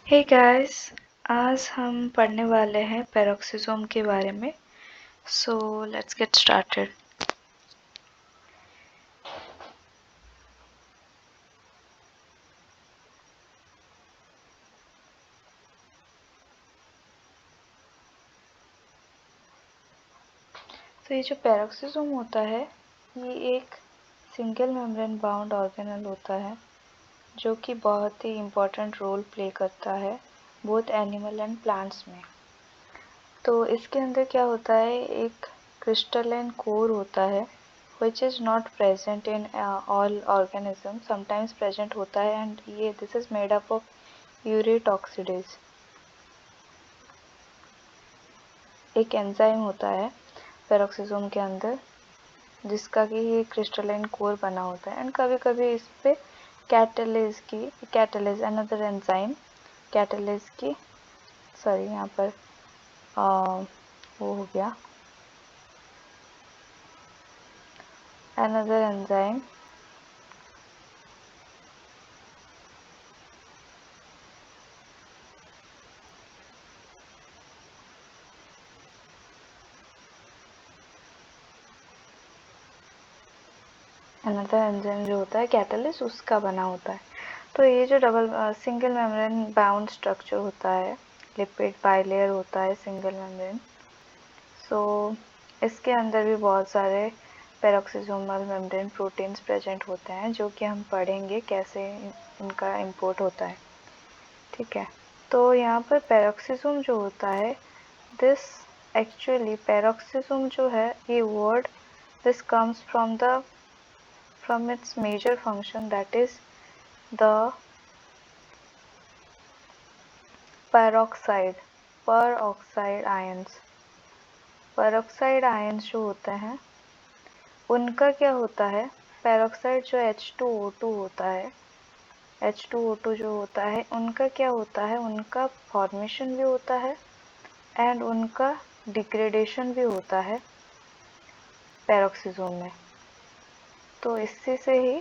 Hey guys, आज हम पढ़ने वाले हैं पेरोक्सिसोम के बारे में। So let's get started. तो ये जो पेरोक्सिसोम होता है, ये एक सिंगल मेम्ब्रेन बाउंड ऑर्गेनल होता है जो कि बहुत ही इम्पोर्टेंट रोल प्ले करता है बोथ एनिमल एंड प्लांट्स में। तो इसके अंदर क्या होता है, एक क्रिस्टलाइन कोर होता है which is not present in all organisms, sometimes present होता है, and ये this is made up of urate oxidase. एक एंजाइम होता है पेरोक्सिसोम के अंदर जिसका कि ये क्रिस्टलाइन कोर बना होता है, एंड कभी कभी इस पे कैटालेज अनदर एंजाइम कैटालेज की सॉरी यहाँ पर वो हो गया another enzyme जो होता है कैटालिस्ट उसका बना होता है। तो ये जो सिंगल मेम्ब्रेन बाउंड स्ट्रक्चर होता है, लिपिड बाइलेयर होता है सिंगल मेम्ब्रेन। सो इसके अंदर भी बहुत सारे पेरोक्सिसोमल मेम्ब्रेन प्रोटीन्स प्रेजेंट होते हैं जो कि हम पढ़ेंगे कैसे इनका इंपोर्ट होता है। ठीक है, तो यहाँ पर पेरोक्सिसोम जो होता है, दिस एक्चुअली पेरोक्सिसोम जो है ये word this comes from its major function, that is the peroxide ions। peroxide ions जो होते हैं उनका क्या होता है, पेरोक्साइड जो H2O2 होता है, H2O2 जो होता है उनका क्या होता है, उनका फॉर्मेशन भी होता है एंड उनका डिग्रेडेशन भी होता है पेरोक्सिसोम में। तो इससे से ही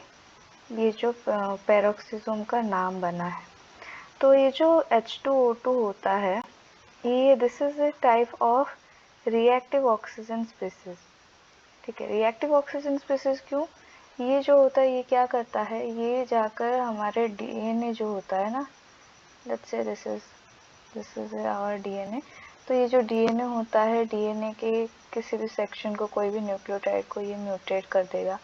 ये जो पेरोक्सिसोम का नाम बना है। तो ये जो H2O2 होता है, ये this is a type of reactive oxygen species. ठीक है, रिएक्टिव ऑक्सीजन स्पीसीज क्यों, ये जो होता है ये क्या करता है, ये जाकर हमारे डीएनए जो होता है ना, let's say this is our DNA. तो ये जो डीएनए होता है, डीएनए के किसी भी सेक्शन को, कोई भी न्यूक्लियोटाइड को ये म्यूटेट कर देगा।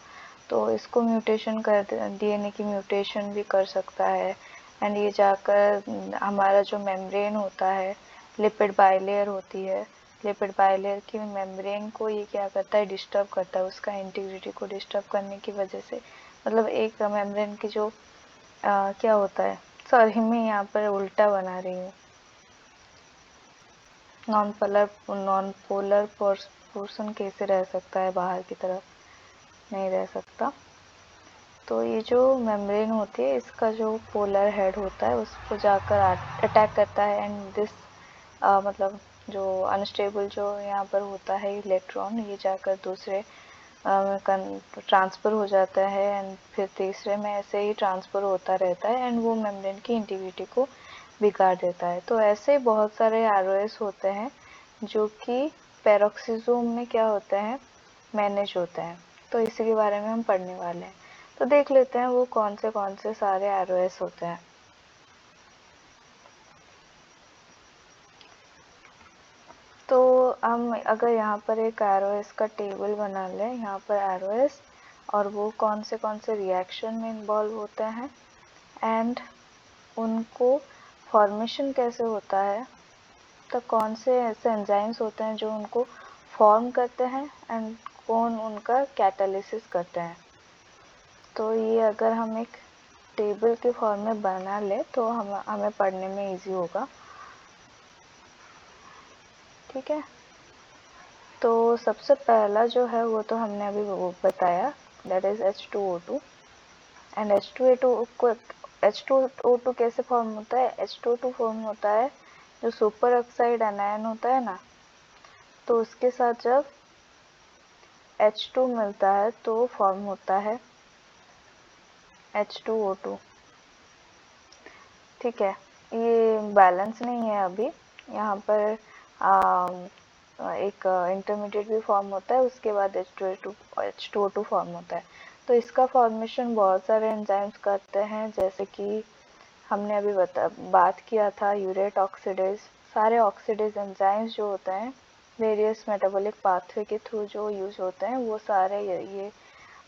तो इसको म्यूटेशन कर डीएनए की म्यूटेशन भी कर सकता है, एंड ये जाकर हमारा जो मेम्ब्रेन होता है, लिपिड बाइलेयर होती है, लिपिड बाइलेयर की मेम्ब्रेन को ये क्या करता है, डिस्टर्ब करता है, उसका इंटीग्रिटी को डिस्टर्ब करने की वजह से, मतलब एक मेम्ब्रेन की जो क्या होता है, सॉरी मैं यहाँ पर उल्टा बना रही हूँ, नॉन पोलर पोर्शन कैसे रह सकता है, बाहर की तरफ नहीं रह सकता। तो ये जो मेम्ब्रेन होती है, इसका जो पोलर हेड होता है उसको जाकर अटैक करता है, एंड दिस मतलब जो अनस्टेबल जो यहाँ पर होता है इलेक्ट्रॉन, ये जाकर दूसरे ट्रांसफ़र हो जाता है, एंड फिर तीसरे में ऐसे ही ट्रांसफ़र होता रहता है, एंड वो मेम्ब्रेन की इंटीग्रिटी को बिगाड़ देता है। तो ऐसे बहुत सारे आरओएस होते हैं जो कि पेरोक्सिसोम में क्या होते हैं, मैनेज होते हैं। तो इसी के बारे में हम पढ़ने वाले हैं। तो देख लेते हैं वो कौन से सारे आरओएस होते हैं। तो हम अगर यहाँ पर एक आरओएस का टेबल बना लें, यहाँ पर आरओएस और वो कौन से रिएक्शन में इन्वॉल्व होते हैं, एंड उनको फॉर्मेशन कैसे होता है, तो कौन से ऐसे एंजाइम्स होते हैं जो उनको फॉर्म करते हैं, एंड कौन उनका कैटालिसिस करते हैं। तो ये अगर हम एक टेबल के फॉर्म में बना ले तो हमें पढ़ने में इजी होगा। ठीक है, तो सबसे पहला जो है वो तो हमने अभी वो बताया, that is H2O2। And H2O2 कैसे फॉर्म होता है, H2O2 फॉर्म होता है जो सुपर ऑक्साइड एनायन होता है ना, तो उसके साथ जब H2 मिलता है तो फॉर्म होता है H2O2। ठीक है, ये बैलेंस नहीं है अभी। यहाँ पर एक इंटरमीडिएट भी फॉर्म होता है, उसके बाद H2O2 फॉर्म होता है। तो इसका फॉर्मेशन बहुत सारे एंजाइम्स करते हैं, जैसे कि हमने अभी बात किया था यूरेट ऑक्सीडेज। सारे ऑक्सीडेज एंजाइम्स जो होते हैं वेरियस मेटाबॉलिक पाथवे के थ्रू जो यूज होते हैं, वो सारे ये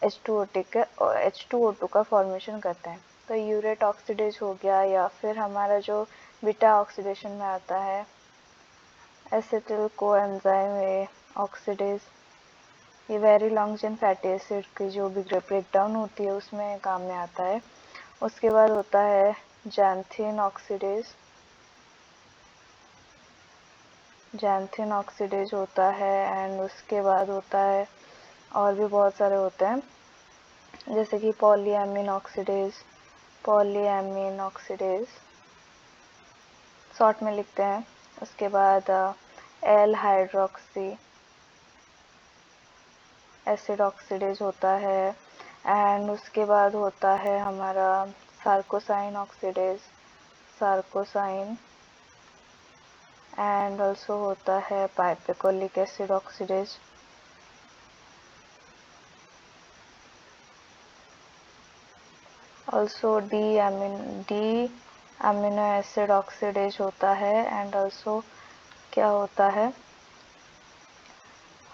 H2O2 का फॉर्मेशन करते हैं। तो यूरेट ऑक्सीडेज हो गया, या फिर हमारा जो बीटा ऑक्सीडेशन में आता है एसिटिल कोएंजाइम ए ऑक्सीडेज, ये very long chain fatty acid की जो भी ब्रेक डाउन होती है उसमें काम में आता है। उसके बाद होता है जैंथिन ऑक्सीडेज, जैंथिन ऑक्सीडेज होता है। एंड उसके बाद होता है और भी बहुत सारे होते हैं, जैसे कि पॉलीएमीन ऑक्सीडेज, पॉलीएमीन ऑक्सीडेज शॉर्ट में लिखते हैं। उसके बाद एल हाइड्रोक्सी एसिड ऑक्सीडेज होता है। एंड उसके बाद होता है हमारा sarcosine oxidase, sarcosine. And also होता है pipecolic acid oxidase. Also D amino acid oxidase होता है। एंड ऑल्सो क्या होता है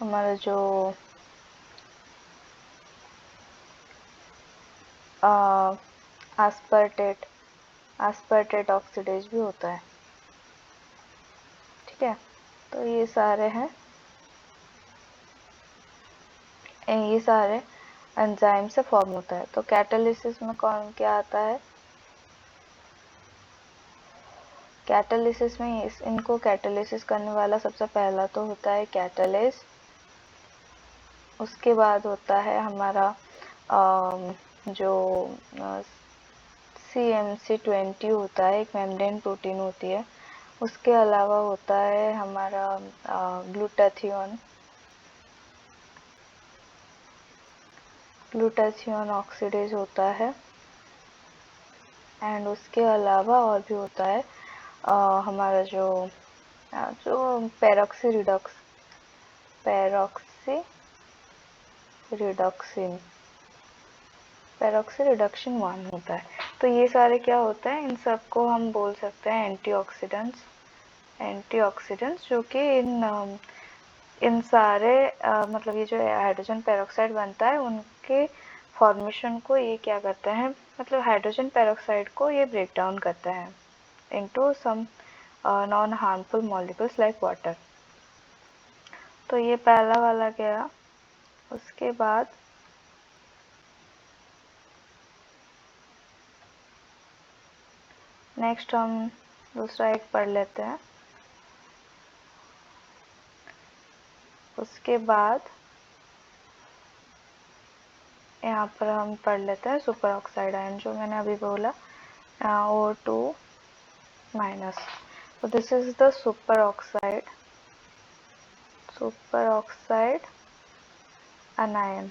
हमारा जो आस्पर्टेट ऑक्सीडेज भी होता है। ठीक है, तो ये सारे हैं, ये सारे एंजाइम से फॉर्म होता है। तो कैटालिसिस में कौन क्या आता है? कैटालिसिस में इनको कैटालिसिस करने वाला सबसे पहला तो होता है कैटालिस। उसके बाद होता है हमारा जो CMC20 होता है, एक मेम्ब्रेन प्रोटीन होती है। उसके अलावा होता है हमारा ग्लूटाथियोन ऑक्सीडेज होता है। एंड उसके अलावा और भी होता है हमारा जो पेरोक्सी रिडक्शन 1 होता है। तो ये सारे क्या होता है, इन सबको हम बोल सकते हैं एंटीऑक्सीडेंट्स, जो कि इन सारे मतलब ये जो हाइड्रोजन पेरोक्साइड बनता है उनके फॉर्मेशन को ये क्या करता है, मतलब हाइड्रोजन पेरोक्साइड को ये ब्रेक डाउन करता है into some non harmful molecules like water. तो ये पहला वाला गया। उसके बाद नेक्स्ट हम दूसरा एक पढ़ लेते हैं। उसके बाद यहाँ पर हम पढ़ लेते हैं सुपर ऑक्साइड आयन, जो मैंने अभी बोला O2 माइनस। तो this is the super oxide अनायन।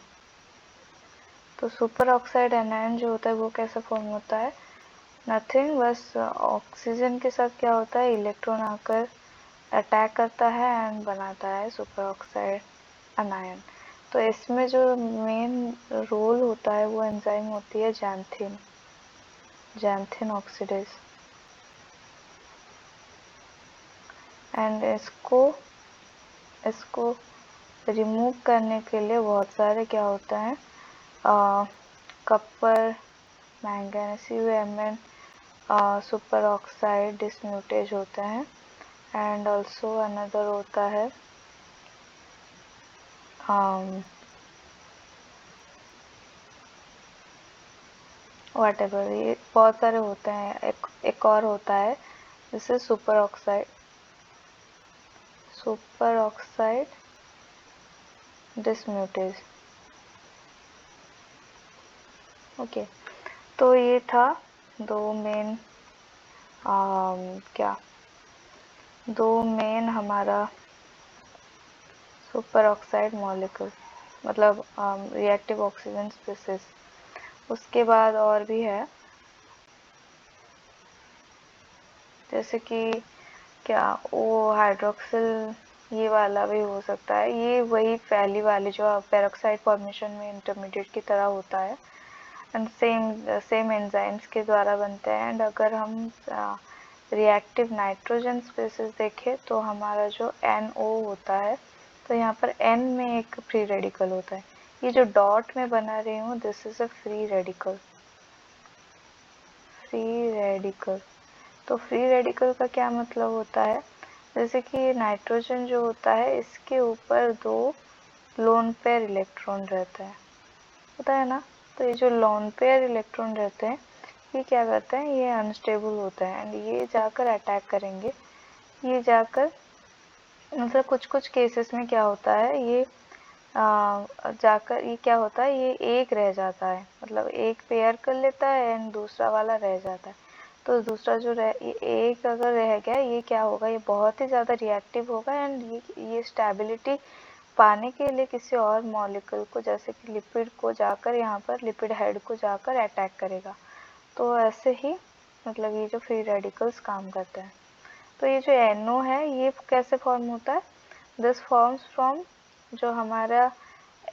तो सुपर ऑक्साइड अनायन जो होता है वो कैसे फॉर्म होता है? नथिंग, बस ऑक्सीजन के साथ क्या होता है, इलेक्ट्रॉन आकर अटैक करता है एंड बनाता है सुपर ऑक्साइड अनायन। तो इसमें जो मेन रोल होता है वो एंजाइम होती है जैंथिन ऑक्सीडेज। एंड इसको रिमूव करने के लिए बहुत सारे क्या होता है, copper manganese CuMn super oxide dismutase होते हैं। एंड ऑल्सो अनदर होता है व्हाटएवर, ये बहुत सारे होते हैं। एक और होता है जिससे सुपर ऑक्साइड डिसम्यूटेज। ओके, तो ये था दो मेन हमारा सुपर ऑक्साइड मॉलिक्यूल, मतलब रिएक्टिव ऑक्सीजन स्पीसीज। उसके बाद और भी है जैसे कि क्या वो हाइड्रोक्सिल, ये वाला भी हो सकता है। ये वही पहली वाली जो पेरोक्साइड फॉर्मेशन में इंटरमीडिएट की तरह होता है एंड सेम एंजाइम्स के द्वारा बनते हैं। एंड अगर हम रिएक्टिव नाइट्रोजन स्पीसीज देखें तो हमारा जो NO होता है, तो यहाँ पर N में एक फ्री रेडिकल होता है। ये जो डॉट में बना रही हूँ, this is a free radical. Free radical, तो फ्री रेडिकल का क्या मतलब होता है, जैसे कि ये नाइट्रोजन जो होता है इसके ऊपर 2 लोन पेयर इलेक्ट्रॉन रहता है, होता है ना। तो ये जो लोन पेयर इलेक्ट्रॉन रहते हैं ये क्या करते हैं, ये अनस्टेबल होता है एंड ये जाकर अटैक करेंगे। ये जाकर मतलब कुछ कुछ केसेस में क्या होता है, ये जाकर ये क्या होता है, ये एक रह जाता है, मतलब एक पेयर कर लेता है एंड दूसरा वाला रह जाता है। तो दूसरा जो ये एक अगर रह गया, ये क्या होगा, ये बहुत ही ज़्यादा रिएक्टिव होगा एंड ये स्टेबिलिटी पाने के लिए किसी और मॉलिक्यूल को, जैसे कि लिपिड को जाकर यहाँ पर लिपिड हेड को जाकर अटैक करेगा। तो ऐसे ही मतलब ये जो फ्री रेडिकल्स काम करते हैं। तो ये जो NO है ये कैसे फॉर्म होता है, दिस फॉर्म्स फ्रॉम जो हमारा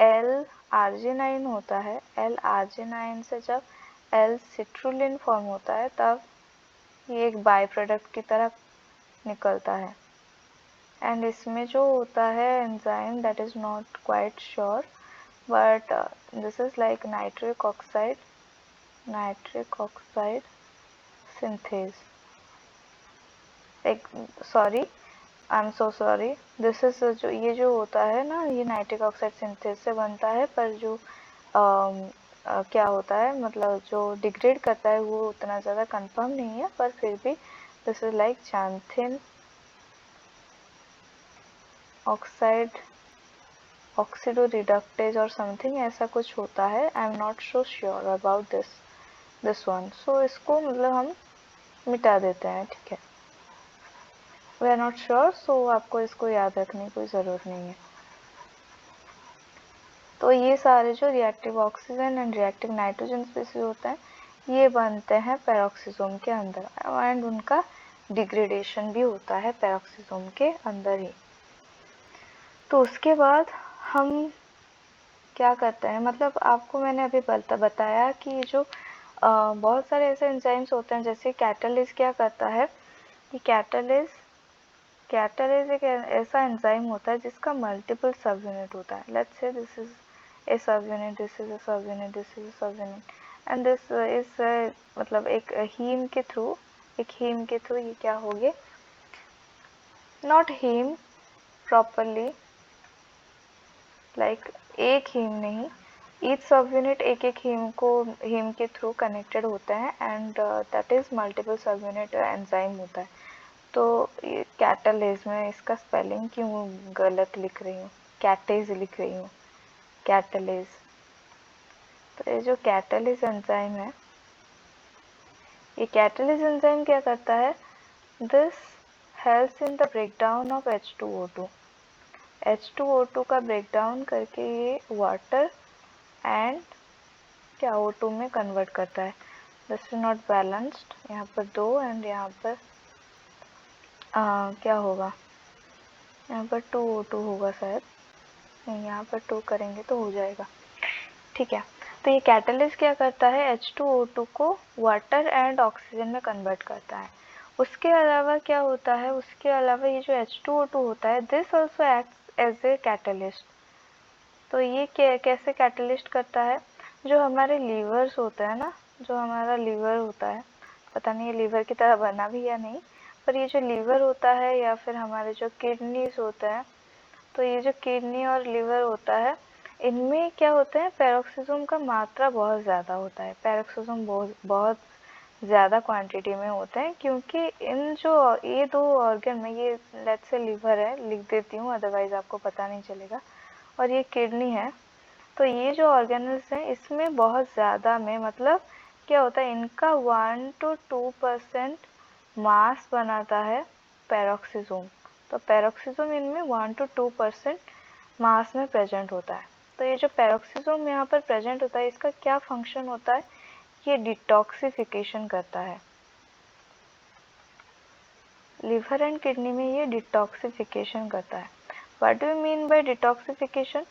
L-आर्जिनाइन होता है, L-आर्जिनाइन से जब L-सिट्रुलिन फॉर्म होता है तब ये एक बाई प्रोडक्ट की तरह निकलता है। एंड इसमें जो होता है enzyme, that is not quite sure, but this is like nitric oxide synthase, एक sorry, I am so sorry, this is जो ये जो होता है ना, ये नाइट्रिक ऑक्साइड सिंथेज से बनता है, पर जो क्या होता है, मतलब जो डिग्रेड करता है वो उतना ज़्यादा कंफर्म नहीं है, पर फिर भी this is like xanthine oxide oxido reductase और समथिंग ऐसा कुछ होता है। I am not so sure about this one, so इसको मतलब हम मिटा देते हैं, ठीक है। We are not sure, so आपको इसको याद रखने की कोई ज़रूरत नहीं है। तो ये सारे जो reactive oxygen and reactive nitrogen species होते हैं ये बनते हैं पेरोक्सिसोम के अंदर एंड उनका डिग्रेडेशन भी होता है पेरोक्सिसोम के अंदर ही। तो उसके बाद हम क्या करते हैं, मतलब आपको मैंने अभी बताया कि जो बहुत सारे ऐसे एंजाइम्स होते हैं, जैसे कैटालिस क्या करता है कि कैटालिस एक ऐसा एंजाइम होता है जिसका मल्टीपल सब यूनिट होता है। Let's say this is a सब यूनिट, दिस इज अ सब यूनिट, दिस इज अ सब यूनिट एंड दिस इज मतलब एक हीम के थ्रू ये क्या होगे, नॉट हीम प्रॉपरली, लाइक एक हीम नहीं, ईच सब यूनिट एक एक हीम के थ्रू कनेक्टेड होते हैं एंड दैट इज मल्टीपल सब यूनिट एंजाइम होता है। तो ये कैटालेज में इसका स्पेलिंग क्यों गलत लिख रही हूँ, कैटेज लिख रही हूँ, कैटालेज। तो ये जो कैटालेज एंजाइम है, ये कैटालेज एंजाइम क्या करता है, this helps in the breakdown of H2O2। H2O2 का ब्रेकडाउन करके ये वाटर एंड क्या O2 में कन्वर्ट करता है। दिस इज नॉट बैलेंस्ड, यहाँ पर 2 एंड यहाँ पर क्या होगा, यहाँ पर 2O2 होगा शायद, नहीं यहाँ पर 2 करेंगे तो हो जाएगा, ठीक है। तो ये कैटालिस्ट क्या करता है, H2O2 को वाटर एंड ऑक्सीजन में कन्वर्ट करता है। उसके अलावा क्या होता है, उसके अलावा ये जो H2O2 होता है, this also acts as a catalyst. तो ये कैसे कैटालिस्ट करता है, जो हमारे लीवर्स होते हैं ना, जो हमारा लीवर होता है, पता नहीं ये लीवर की तरह बना भी या नहीं, पर ये जो लीवर होता है या फिर हमारे जो किडनीज होते हैं, तो ये जो किडनी और लिवर होता है इनमें क्या होता है, पेरोक्सिसोम का मात्रा बहुत ज़्यादा होता है, पेरोक्सिसोम बहुत ज़्यादा क्वांटिटी में होते हैं, क्योंकि इन जो ये 2 ऑर्गन में, ये लेट्स से लिवर है, लिख देती हूँ अदरवाइज़ आपको पता नहीं चलेगा, और ये किडनी है। तो ये जो ऑर्गेनल्स हैं इसमें बहुत ज़्यादा में, मतलब क्या होता है, इनका 1 to 2% मास बनाता है पेरोक्सिसोम। तो पेरोक्सिसोम इनमें 1 to 2% मास में प्रेजेंट होता है। तो ये जो पेरोक्सिसोम यहाँ पर प्रेजेंट होता है, इसका क्या फंक्शन होता है, ये डिटॉक्सिफिकेशन करता है। लिवर एंड किडनी में ये डिटॉक्सिफिकेशन करता है। What do you mean by detoxification?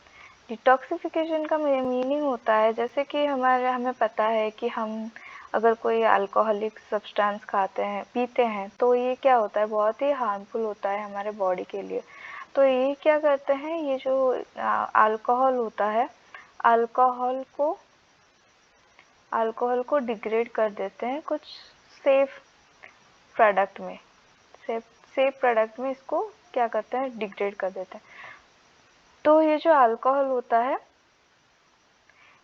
Detoxification का मीनिंग होता है, जैसे कि हमें पता है कि हम अगर कोई अल्कोहलिक सब्सटेंस खाते हैं, पीते हैं, तो ये क्या होता है, बहुत ही हार्मफुल होता है हमारे बॉडी के लिए। तो ये क्या करते हैं, ये जो अल्कोहल होता है, अल्कोहल को डिग्रेड कर देते हैं कुछ सेफ प्रोडक्ट में। सेफ प्रोडक्ट में इसको क्या करते हैं, डिग्रेड कर देते हैं। तो ये जो अल्कोहल होता है,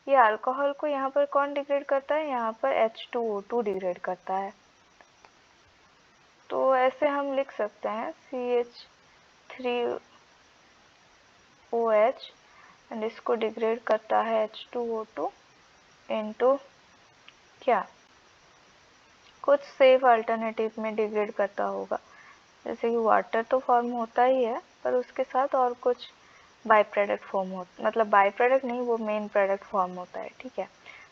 ये अल्कोहल को यहाँ पर कौन डिग्रेड करता है, यहाँ पर H2O2 डिग्रेड करता है। तो ऐसे हम लिख सकते हैं CH3OH एंड इसको डिग्रेड करता है H2O2 इनटू क्या, कुछ सेफ अल्टरनेटिव में डिग्रेड करता होगा, जैसे कि वाटर तो फॉर्म होता ही है, पर उसके साथ और कुछ बाई प्रोडक्ट फॉर्म होता, मतलब बाई प्रोडक्ट नहीं, वो मेन प्रोडक्ट फॉर्म होता है, ठीक है।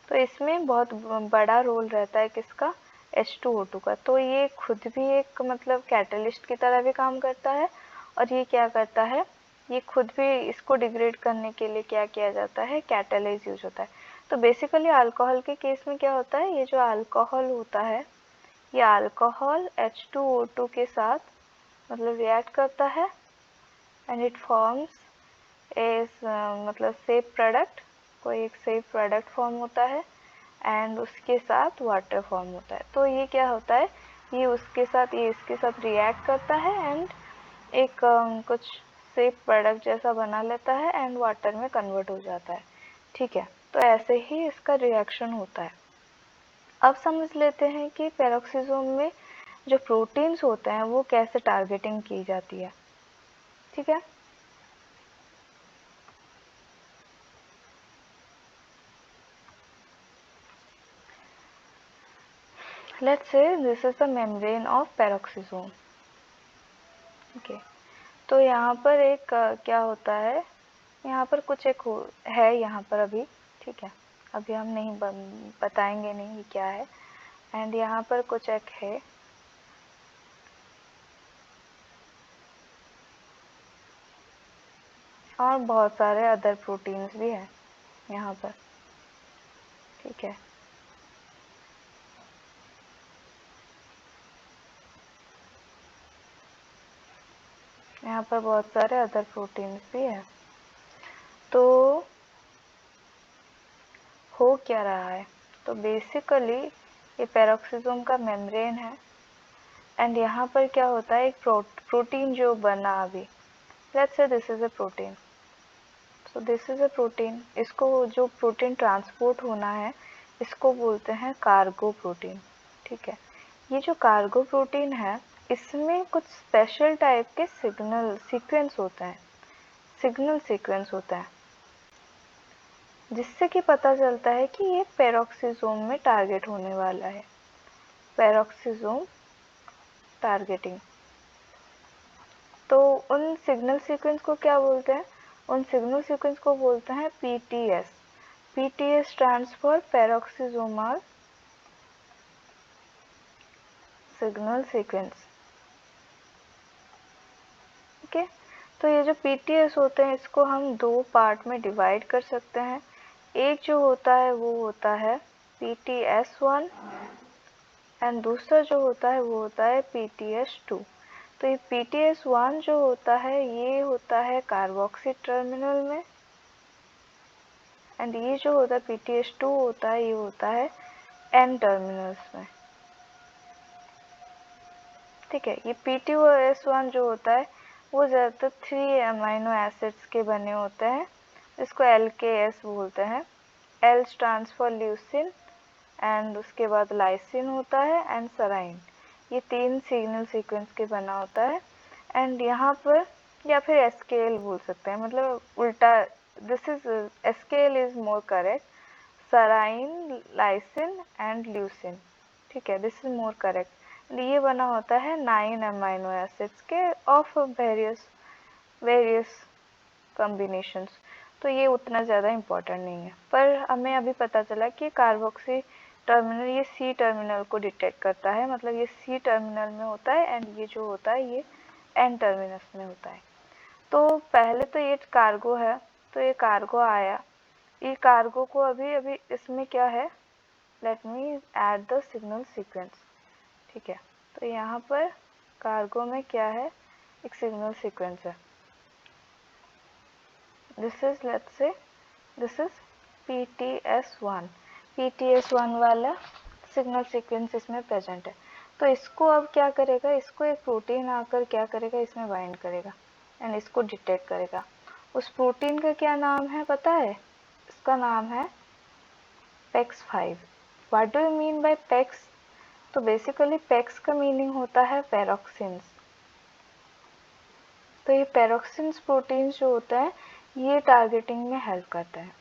तो इसमें बहुत बड़ा रोल रहता है किसका, H2O2 का। तो ये खुद भी एक मतलब कैटलिस्ट की तरह भी काम करता है, और ये क्या करता है, ये खुद भी इसको डिग्रेड करने के लिए क्या किया जाता है, कैटालाइज यूज होता है। तो बेसिकली अल्कोहल के केस में क्या होता है, ये जो अल्कोहल होता है, ये अल्कोहल H2O2 के साथ मतलब रिएक्ट करता है एंड इट फॉर्म्स मतलब सेफ प्रोडक्ट, कोई एक सेफ प्रोडक्ट फॉर्म होता है एंड उसके साथ वाटर फॉर्म होता है। तो ये क्या होता है, ये इसके साथ रिएक्ट करता है एंड एक कुछ सेफ प्रोडक्ट जैसा बना लेता है एंड वाटर में कन्वर्ट हो जाता है, ठीक है। तो ऐसे ही इसका रिएक्शन होता है। अब समझ लेते हैं कि पेरोक्सिसोम में जो प्रोटीन्स होते हैं वो कैसे टारगेटिंग की जाती है, ठीक है। Let's say this is the membrane of peroxisome, okay. तो यहाँ पर एक क्या होता है, यहाँ पर कुछ एक है यहाँ पर अभी, ठीक है, अभी हम नहीं बताएंगे नहीं ये क्या है, एंड यहाँ पर कुछ एक है, और बहुत सारे अदर प्रोटीन्स भी हैं यहाँ पर, ठीक है। यहाँ पर बहुत सारे अदर प्रोटीन्स भी हैं। तो हो क्या रहा है, तो बेसिकली ये पेरोक्सिसोम का मेम्ब्रेन है एंड यहाँ पर क्या होता है, एक प्रोटीन जो बना अभी, let's say this is a protein, so this is a protein, इसको जो प्रोटीन ट्रांसपोर्ट होना है इसको बोलते हैं कार्गो प्रोटीन, ठीक है। ये जो कार्गो प्रोटीन है, इसमें कुछ स्पेशल टाइप के सिग्नल सीक्वेंस होता है, जिससे कि पता चलता है कि ये पेरोक्सिसोम में टारगेट होने वाला है, पेरोक्सिसोम टारगेटिंग। तो उन सिग्नल सीक्वेंस को क्या बोलते हैं, उन सिग्नल सीक्वेंस को बोलते हैं PTS। PTS stands for peroxisomal signal sequence, okay. तो ये जो PTS होते हैं, इसको हम दो पार्ट में डिवाइड कर सकते हैं। एक जो होता है वो होता है PTS1 एंड दूसरा जो होता है वो होता है PTS2। तो ये PTS1 जो होता है ये होता है कार्बोक्सी टर्मिनल में, एंड ये जो होता है PTS2 होता है ये होता है N टर्मिनल्स में, ठीक है। ये PTS1 जो होता है वो ज़्यादातर 3 अमीनो एसिड्स के बने होते हैं, इसको LKS बोलते हैं। L stands for leucine and उसके बाद लाइसिन होता है एंड सराइन, ये 3 सिग्नल सीक्वेंस के बना होता है। एंड यहाँ पर या फिर SKL बोल सकते हैं, मतलब उल्टा, this is SKL is more correct, serine, lysine and leucine, ठीक है, दिस इज मोर करेक्ट। ये बना होता है 9 अमीनो एसिड्स के ऑफ वेरियस कॉम्बिनेशंस। तो ये उतना ज़्यादा इम्पोर्टेंट नहीं है, पर हमें अभी पता चला कि कार्बोक्सी टर्मिनल, ये सी टर्मिनल को डिटेक्ट करता है, मतलब ये सी टर्मिनल में होता है एंड ये जो होता है ये एन टर्मिनस में होता है। तो पहले तो ये कार्गो है, तो ये कार्गो आया, ये कार्गो को अभी इसमें क्या है, let me add the signal sequence. ठीक है, तो यहाँ पर कार्गो में क्या है, एक सिग्नल सीक्वेंस है। This is, let's say this is PTS1, PTS1 वाला सिग्नल सीक्वेंस इसमें प्रेजेंट है। तो इसको अब क्या करेगा, इसको एक प्रोटीन आकर क्या करेगा, इसमें बाइंड करेगा एंड इसको डिटेक्ट करेगा। उस प्रोटीन का क्या नाम है पता है, इसका नाम है PEX5। What do you mean by PEX? तो बेसिकली PEX का मीनिंग होता है पैरोक्सिन्स। तो ये पैरोक्सिन्स प्रोटीन जो होता है ये टारगेटिंग में हेल्प करता है।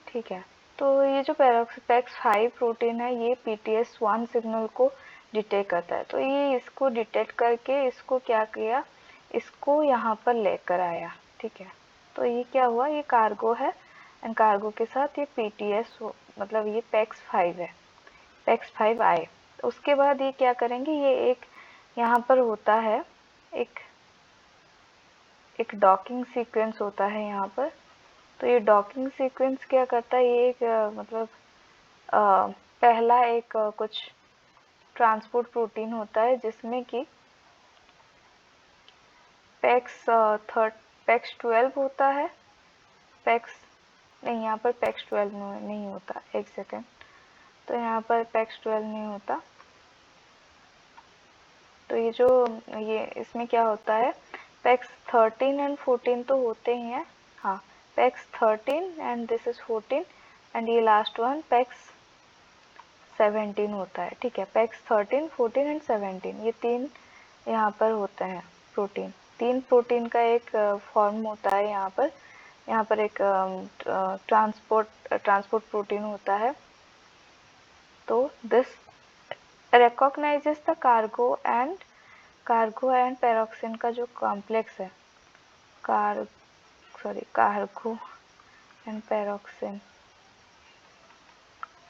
ठीक है, तो ये जो PEX5 प्रोटीन है ये PTS1 सिग्नल को डिटेक्ट करता है। तो ये इसको डिटेक्ट करके इसको क्या किया, इसको यहाँ पर लेकर आया। ठीक है, तो ये क्या हुआ, ये कार्गो है एंड कार्गो के साथ ये PTS मतलब ये PEX5 है, PEX5 आए। तो उसके बाद ये क्या करेंगे, ये एक यहाँ पर होता है एक डॉकिंग सीक्वेंस होता है यहाँ पर। तो ये डॉकिंग सीक्वेंस क्या करता है, ये एक मतलब पहला एक कुछ ट्रांसपोर्ट प्रोटीन होता है जिसमें कि PEX12 होता है, PEX नहीं, यहाँ पर PEX12 नहीं होता, एक सेकेंड, तो यहाँ पर PEX12 नहीं होता। तो ये जो ये इसमें क्या होता है, PEX13 एंड 14 तो होते ही हैं, हाँ PEX13 and this is 14 and ये लास्ट वन PEX17 होता है। ठीक है, PEX13, 14 एंड 17 ये तीन यहाँ पर होते हैं प्रोटीन। तीन प्रोटीन का एक फॉर्म होता है यहाँ पर एक ट्रांसपोर्ट प्रोटीन होता है। तो this recognizes the cargo and पैरोक्सिन का जो कॉम्प्लेक्स है, कार्गो एंड पैरोक्सिन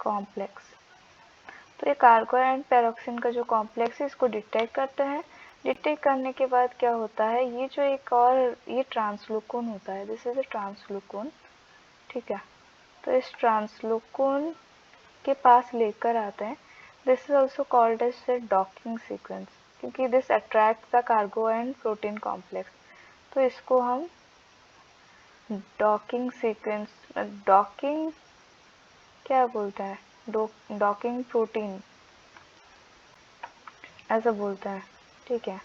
कॉम्प्लेक्स। तो ये कार्गो एंड पैरोक्सिन का जो कॉम्प्लेक्स है इसको डिटेक्ट करते हैं। डिटेक्ट करने के बाद क्या होता है, ये जो एक और ये ट्रांसलूकोन होता है, दिस इज अ ट्रांसलूकोन। ठीक है, तो इस ट्रांसलूकोन के पास लेकर आते हैं। This is also called as the docking sequence, क्योंकि this attract the cargo and protein complex. तो इसको हम डॉकिंग सीक्वेंस, डॉकिंग क्या बोलता है, डॉकिंग प्रोटीन ऐसा बोलता है। ठीक है,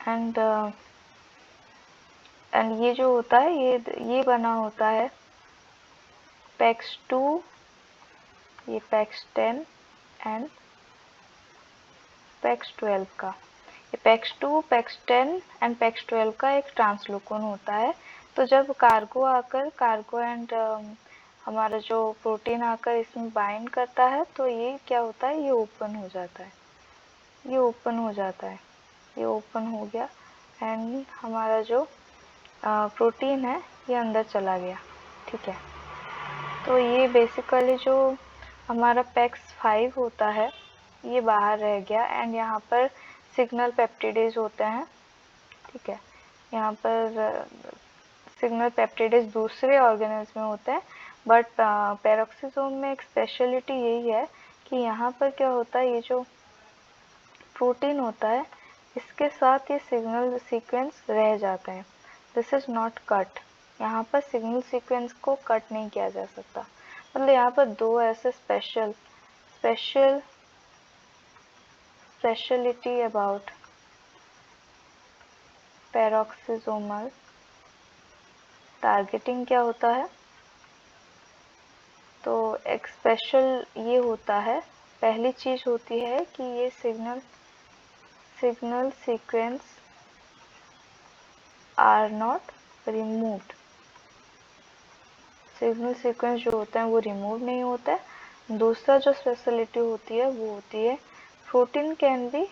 एंड ये जो होता है ये बना होता है PEX2, ये PEX10 एंड PEX12 का। ये PEX2, PEX10 एंड PEX12 का एक ट्रांसलूकोन होता है। तो जब कार्गो एंड हमारा जो प्रोटीन आकर इसमें बाइंड करता है तो ये क्या होता है, ये ओपन हो जाता है, ये ओपन हो जाता है, ये ओपन हो गया एंड हमारा जो प्रोटीन है ये अंदर चला गया। ठीक है, तो ये बेसिकली जो हमारा PEX5 होता है ये बाहर रह गया एंड यहाँ पर सिग्नल पेप्टिडेज होते हैं। ठीक है, यहाँ पर सिग्नल पेप्टिडेज दूसरे ऑर्गेनेल्स में होते हैं, बट पैरोक्सिसोम में एक स्पेशलिटी यही है कि यहाँ पर क्या होता है, ये जो प्रोटीन होता है इसके साथ ये सिग्नल सीक्वेंस रह जाते हैं। दिस इज नॉट कट, यहाँ पर सिग्नल सीक्वेंस को कट नहीं किया जा सकता। मतलब यहाँ पर दो ऐसे स्पेशलिटी अबाउट पैरोक्सिसोमल टारगेटिंग क्या होता है, तो एक स्पेशल ये होता है, पहली चीज होती है कि ये signal sequence are not removed, signal sequence जो होते हैं वो रिमूव नहीं होता है। दूसरा जो स्पेशलिटी होती है वो होती है protein can be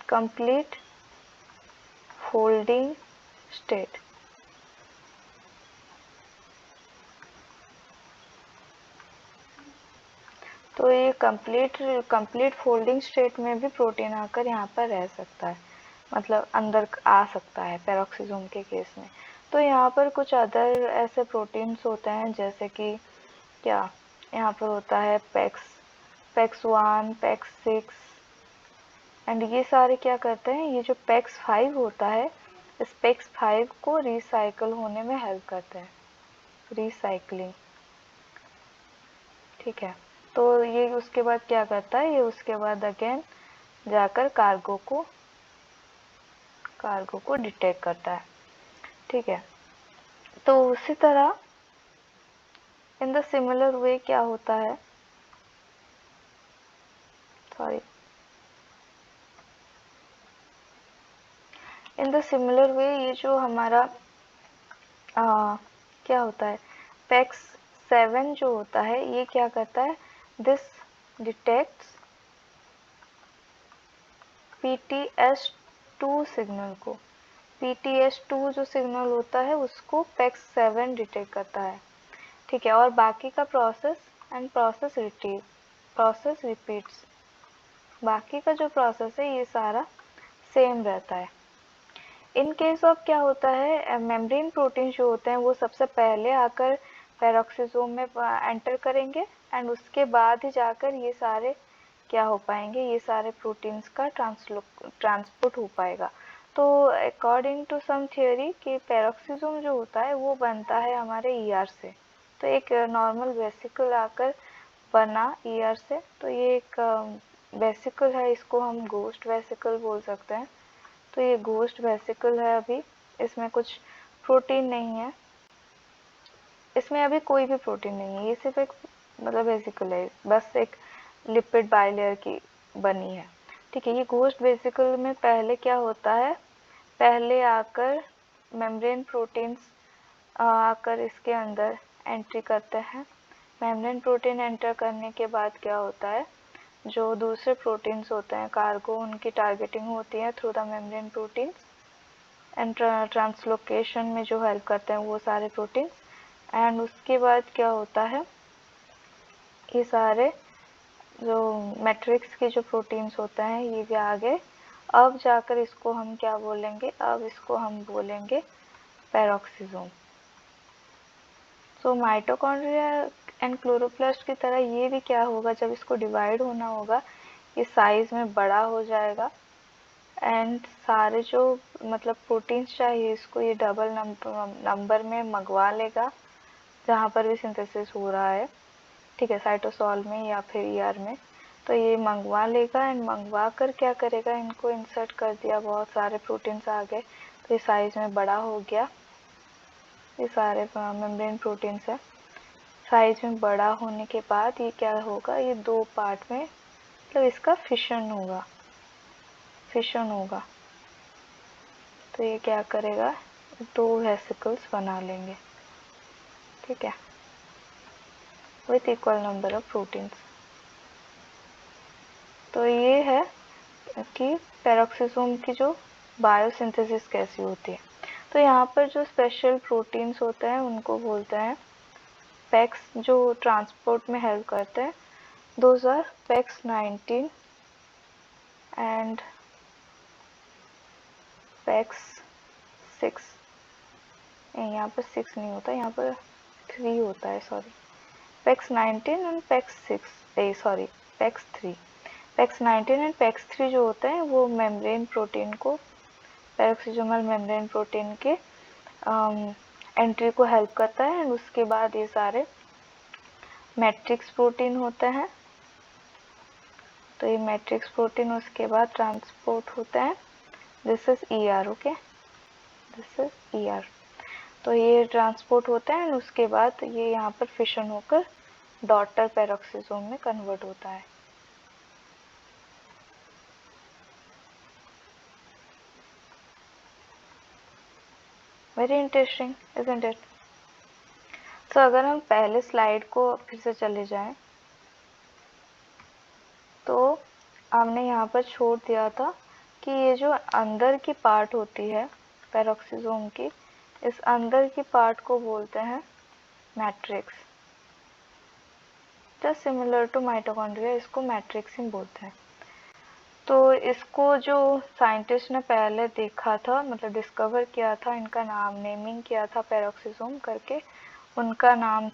complete folding state. तो ये कंप्लीट फोल्डिंग स्टेट में भी प्रोटीन आकर यहाँ पर रह सकता है, मतलब अंदर आ सकता है पेरोक्सिसोम के केस में। तो यहाँ पर कुछ अदर ऐसे प्रोटीन्स होते हैं, जैसे कि क्या यहाँ पर होता है PEX1, PEX6, एंड ये सारे क्या करते हैं, ये जो PEX5 होता है, इस PEX5 को रिसाइकल होने में हेल्प करते हैं, रिसाइकलिंग। ठीक है, तो ये उसके बाद क्या करता है, ये उसके बाद अगेन जाकर कार्गो को डिटेक्ट करता है। ठीक है, तो उसी तरह इन द सिमिलर वे क्या होता है, sorry, in the similar way ये जो हमारा क्या होता है, PEX7 जो होता है, ये क्या करता है, दिस डिटेक्ट्स PTH2 सिग्नल को। PTH2 जो सिग्नल होता है उसको PEX7 डिटेक्ट करता है। ठीक है, और बाकी का प्रोसेस रिपीट्स, बाकी का जो प्रोसेस है ये सारा सेम रहता है। इन केस ऑफ क्या होता है, मेम्ब्रेन प्रोटीन जो होते हैं वो सबसे पहले आकर पेरोक्सिसोम में एंटर करेंगे, एंड उसके बाद ही जाकर ये सारे क्या हो पाएंगे, ये सारे प्रोटीन्स का ट्रांसपोर्ट हो पाएगा। तो अकॉर्डिंग टू सम थियोरी कि पेरोक्सिसोम जो होता है वो बनता है हमारे ER से। तो एक नॉर्मल वेसिकल आकर बना ER से, तो ये एक वेसिकल है, इसको हम गोस्ट वेसिकल बोल सकते हैं। तो ये गोस्ट वेसिकल है, अभी इसमें कुछ प्रोटीन नहीं है, इसमें अभी कोई भी प्रोटीन नहीं है, ये सिर्फ एक मतलब वेसिकल है, बस एक लिपिड बाइलेयर की बनी है। ठीक है, ये गोस्ट वेसिकल में पहले क्या होता है, पहले आकर मेम्ब्रेन प्रोटीन्स आकर इसके अंदर एंट्री करते हैं। मेम्ब्रेन प्रोटीन एंटर करने के बाद क्या होता है, जो दूसरे प्रोटीन्स होते हैं कार्गो, उनकी टारगेटिंग होती है through the membrane proteins, and translocation में जो हेल्प करते हैं वो सारे प्रोटीन्स। एंड उसके बाद क्या होता है, ये सारे जो मैट्रिक्स के जो प्रोटीन्स होते हैं ये भी आगे, अब जाकर इसको हम क्या बोलेंगे, अब इसको हम बोलेंगे peroxisome. So mitochondria and chloroplast की तरह ये भी क्या होगा, जब इसको डिवाइड होना होगा, ये साइज में बड़ा हो जाएगा, एंड सारे जो मतलब प्रोटीन्स चाहिए इसको ये डबल नंबर में मंगवा लेगा, जहाँ पर भी सिंथेसिस हो रहा है। ठीक है, साइटोसॉल में या फिर ER में, तो ये मंगवा लेगा, एंड मंगवा कर क्या करेगा, इनको इंसर्ट कर दिया, बहुत सारे प्रोटीन्स आ गए, तो ये साइज में बड़ा हो गया, ये सारे मेम्ब्रेन प्रोटीन्स है। साइज में बड़ा होने के बाद ये क्या होगा, ये दो पार्ट में मतलब इसका फिशन होगा, तो ये क्या करेगा, दो वेसिकल्स बना लेंगे। ठीक है, with equal number of proteins. तो ये है कि पेरोक्सिसोम की जो बायोसिंथेसिस कैसी होती है। तो यहाँ पर जो स्पेशल प्रोटीन्स होते हैं उनको बोलते हैं PEX, जो ट्रांसपोर्ट में हेल्प करते हैं, those are PEX19 and PEX6। यहाँ पर 6 नहीं होता, यहाँ पर 3 होता है, sorry, PEX19 and PEX3। PEX19 and PEX3 जो होते हैं वो मेम्ब्रेन प्रोटीन को, पेरोक्सिसोमल मेम्ब्रेन प्रोटीन के एंट्री को हेल्प करता है, एंड उसके बाद ये सारे मैट्रिक्स प्रोटीन होते हैं, तो ये मैट्रिक्स प्रोटीन उसके बाद ट्रांसपोर्ट होते हैं, this is ER, okay, this is ER। तो ये ट्रांसपोर्ट होता है, एंड उसके बाद ये यहाँ पर फिशन होकर डॉटर पेरोक्सिसोम में कन्वर्ट होता है। Very interesting, isn't it? तो अगर हम पहले स्लाइड को फिर से चले जाएं, तो हमने यहाँ पर छोड़ दिया था कि ये जो अंदर की पार्ट होती है पेरोक्सिसोम की, इस अंदर की पार्ट को बोलते हैं matrix. Just similar to mitochondria, इसको मैट्रिक्स बोलते हैं। तो इसको जो साइंटिस्ट ने पहले देखा था, मतलब डिस्कवर किया था, इनका नाम नेमिंग किया था पेरोक्सिसोम करके, उनका नाम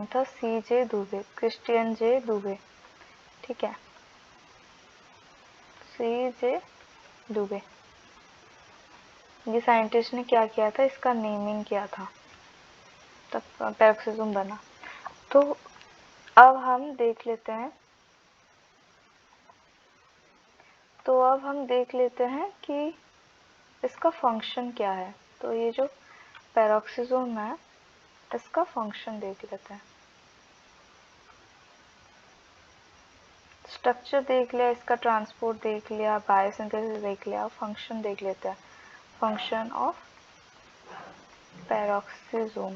था C.J. दुबे, क्रिस्टियन जे दुबे। ठीक है, C.J. दुबे, ये साइंटिस्ट ने क्या किया था, इसका नेमिंग किया था, तब पेरोक्सिसोम बना। तो अब हम देख लेते हैं कि इसका फंक्शन क्या है। तो ये जो पेरोक्सिसोम है, इसका फंक्शन देख लेते हैं। स्ट्रक्चर देख लिया, इसका ट्रांसपोर्ट देख लिया, बायोसिंथेसिस देख लिया, फंक्शन देख लेते हैं। Function of peroxisome.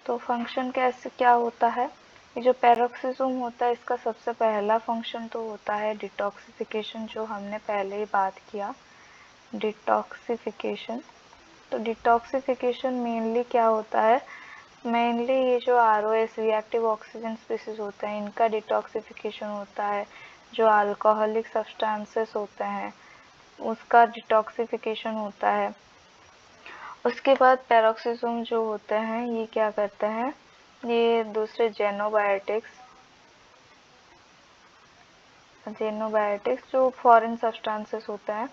तो फंक्शन कैसे क्या होता है, ये जो पेरोक्सिसोम होता है, इसका सबसे पहला फंक्शन तो होता है डिटॉक्सिफिकेशन, जो हमने पहले ही बात किया, डिटॉक्सिफिकेशन। तो डिटॉक्सिफिकेशन मेनली क्या होता है, मेनली ये जो ROS रिएक्टिव ऑक्सीजन स्पीसीज होते हैं, इनका डिटॉक्सिफिकेशन होता है। जो अल्कोहलिक सब्सटेंसेस होते हैं, उसका डिटॉक्सिफिकेशन होता है। उसके बाद पेरोक्सिसोम जो होते हैं, ये क्या करते हैं, ये दूसरे जेनोबायोटिक्स जो फॉरेन सब्सटेंसेस होते हैं,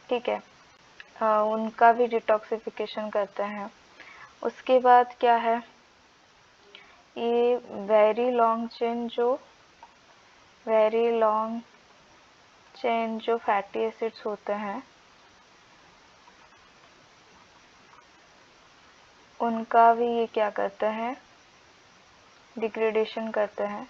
ठीक है, उनका भी डिटॉक्सिफिकेशन करते हैं। उसके बाद क्या है, ये वेरी लॉन्ग चेन जो फैटी एसिड्स होते हैं, उनका भी ये क्या करते हैं, डिग्रेडेशन करते हैं।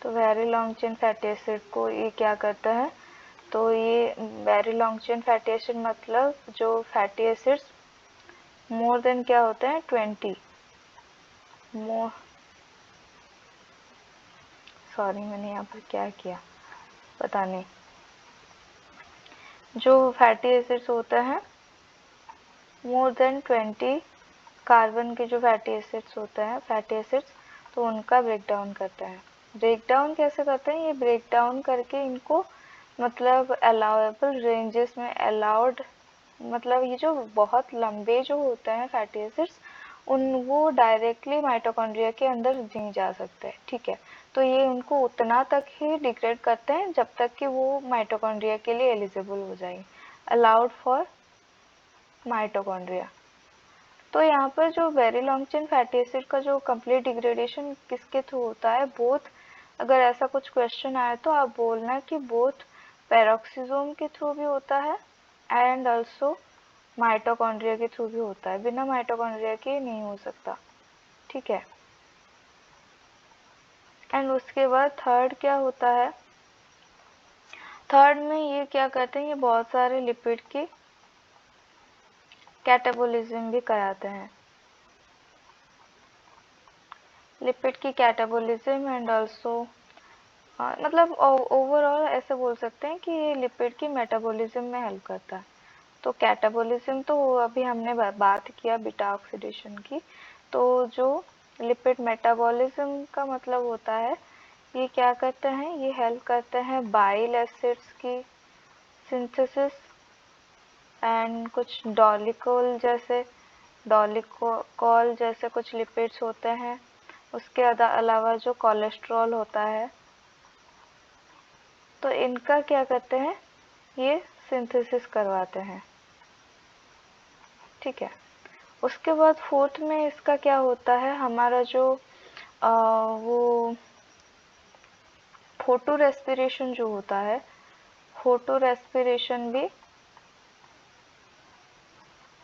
तो very long chain fatty acid को ये क्या करता है, तो ये very long chain fatty acid मतलब जो फैटी एसिड्स मोर देन क्या होते हैं 20 मोर, सॉरी मैंने यहाँ पर क्या किया पता नहीं, जो फैटी एसिड्स होते हैं मोर देन 20 कार्बन के जो फैटी एसिड्स होते हैं, फैटी एसिड्स, तो उनका ब्रेक डाउन करते हैं। ब्रेक डाउन कैसे करते हैं, ये ब्रेक डाउन करके इनको मतलब अलाउएबल रेंजेस में अलाउड, मतलब ये जो बहुत लंबे जो होते हैं फैटी एसिड्स, वो डायरेक्टली माइटोकॉन्ड्रिया के अंदर नहीं जा सकते, ठीक है। तो ये उनको उतना तक ही डिग्रेड करते हैं जब तक कि वो माइटोकॉन्ड्रिया के लिए एलिजिबल हो जाए, अलाउड फॉर माइटोकॉन्ड्रिया। तो यहाँ पर जो very long chain fatty acid का जो कंप्लीट डिग्रेडेशन किसके थ्रू होता है, बोथ, अगर ऐसा कुछ क्वेश्चन आए तो आप बोलना कि बोथ पेरोक्सिसोम के थ्रू भी होता है एंड ऑल्सो माइटोकॉन्ड्रिया के थ्रू भी होता है, बिना माइटोकॉन्ड्रिया के नहीं हो सकता, ठीक है। एंड उसके बाद थर्ड क्या होता है, थर्ड में ये क्या करते हैं, ये बहुत सारे लिपिड की कैटाबोलिज्म भी कराते हैं, लिपिड की कैटाबोलिज्म एंड ऑल्सो मतलब ओवरऑल ऐसे बोल सकते हैं कि ये लिपिड की मेटाबॉलिज्म में हेल्प करता है। तो कैटाबॉलिज्म तो अभी हमने बात किया बीटा ऑक्सीडेशन की, तो जो लिपिड मेटाबॉलिज्म का मतलब होता है, ये क्या करते हैं, ये हेल्प करते हैं बाइल एसिड्स की सिंथेसिस एंड कुछ डॉलिकोल जैसे कुछ लिपिड्स होते हैं। उसके अलावा जो कोलेस्ट्रॉल होता है, तो इनका क्या करते हैं, ये सिंथेसिस करवाते हैं, ठीक है। उसके बाद फोर्थ में इसका क्या होता है, हमारा जो वो फोटो रेस्पिरेशन जो होता है, फोटो रेस्पिरेशन भी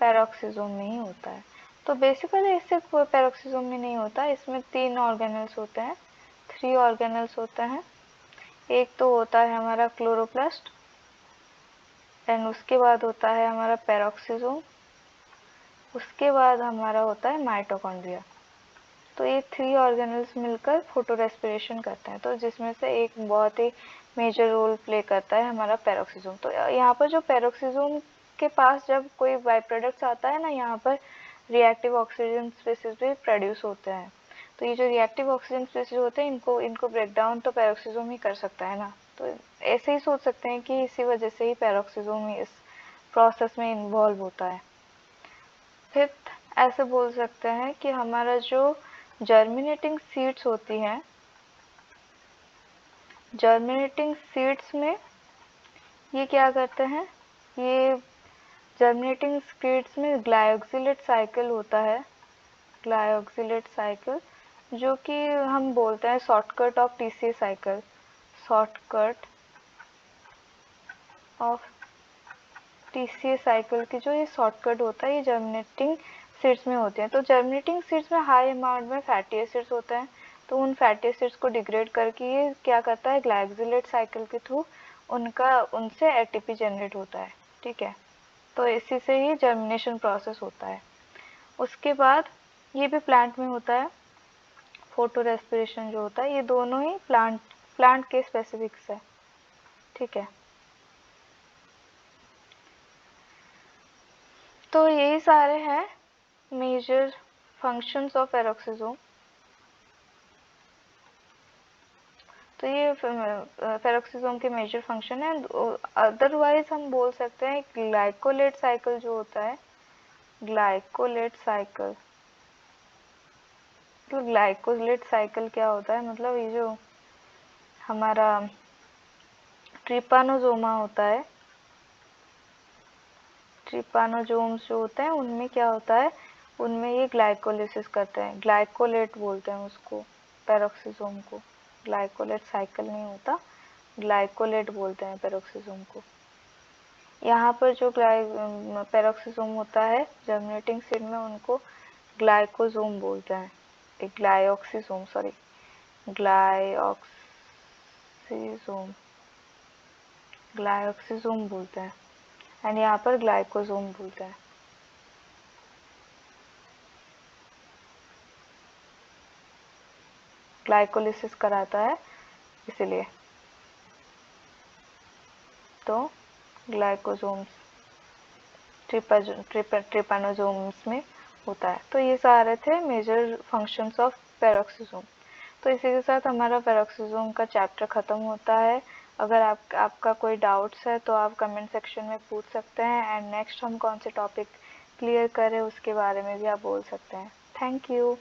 पेरोक्सिसोम में ही होता है। तो बेसिकली इससे कोई पेरोक्सिसोम में नहीं होता, इसमें 3 ऑर्गेनल्स होते हैं, 3 ऑर्गेनल्स होते हैं। एक तो होता है हमारा क्लोरोप्लास्ट, एंड उसके बाद होता है हमारा पेरोक्सिसोम, उसके बाद हमारा होता है माइटोकॉन्ड्रिया। तो ये 3 ऑर्गेनल्स मिलकर फोटो रेस्पिरेशन करते हैं, तो जिसमें से एक बहुत ही मेजर रोल प्ले करता है हमारा पेरोक्सिसोम। तो यहाँ पर जो पेरोक्सिसोम के पास जब कोई बाई प्रोडक्ट्स आता है ना, यहाँ पर रिएक्टिव ऑक्सीजन स्पीसीज भी प्रोड्यूस होते हैं। तो ये जो रिएक्टिव ऑक्सीजन स्पीसीज होते हैं, इनको ब्रेक डाउन तो पेरोक्सिसोम ही कर सकता है ना। तो ऐसे ही सोच सकते हैं कि इसी वजह से ही पेरोक्सिसोम इस प्रोसेस में इन्वॉल्व होता है। फिर ऐसे बोल सकते हैं कि हमारा जो जर्मिनेटिंग सीड्स होती हैं, जर्मिनेटिंग सीड्स में ये क्या करते हैं, ये जर्मिनेटिंग सीड्स में ग्लायोक्सिलेट साइकिल होता है, ग्लायोक्सिलेट साइकिल, जो कि हम बोलते हैं shortcut of TCA cycle, shortcut of TCA cycle की जो ये शॉर्टकट होता है, ये जर्मिनेटिंग सीड्स में होते हैं। तो जर्मिनेटिंग सीड्स में हाई अमाउंट में फैटी एसिड्स होते हैं, तो उन फैटी एसिड्स को डिग्रेड करके ये क्या करता है, ग्लाइकोजिलेट साइकिल के थ्रू उनसे एटीपी जनरेट होता है। ठीक है, तो इसी से ही जर्मिनेशन प्रोसेस होता है। उसके बाद ये भी प्लांट में होता है, फोटो रेस्पिरेशन जो होता है, ये दोनों ही प्लांट के स्पेसिफिक्स है। ठीक है, तो यही सारे हैं मेजर फंक्शंस ऑफ पेरोक्सिसोम। तो ये पेरोक्सिसोम के मेजर फंक्शन है। अदरवाइज हम बोल सकते हैं ग्लाइकोलेट साइकिल जो होता है, ग्लाइकोलेट साइकिल, तो ग्लाइकोलेट साइकिल क्या होता है, मतलब ये जो हमारा ट्रिपानोजोमा होता है, ट्रिपानोजोम्स जो होते हैं उनमें क्या होता है, उनमें ये ग्लाइकोलिसिस करते हैं, ग्लाइकोलेट बोलते हैं उसको, पेरोक्सिसोम को। ग्लाइकोलेट साइकिल नहीं होता, ग्लाइकोलेट बोलते हैं पेरोक्सिसोम को। यहाँ पर जो पेरोक्सिसोम होता है जर्मिनेटिंग सीड में, उनको ग्लाइकोसोम बोलते हैं, ग्लाइऑक्सीसोम, सॉरी, ग्लाइऑक्सीसोम बोलते हैं, एंड यहाँ पर ग्लाइकोसोम बोलते हैं। ग्लाइकोलिसिस कराता है इसलिए, तो ग्लाइकोसोम्स ट्रिपानोसोम्स में होता है। तो ये सारे थे मेजर फंक्शंस ऑफ पेरोक्सिसोम। तो इसी के साथ हमारा पेरोक्सिसोम का चैप्टर ख़त्म होता है। अगर आपका कोई डाउट्स है तो आप कमेंट सेक्शन में पूछ सकते हैं, एंड नेक्स्ट हम कौन से टॉपिक क्लियर करें उसके बारे में भी आप बोल सकते हैं। Thank you.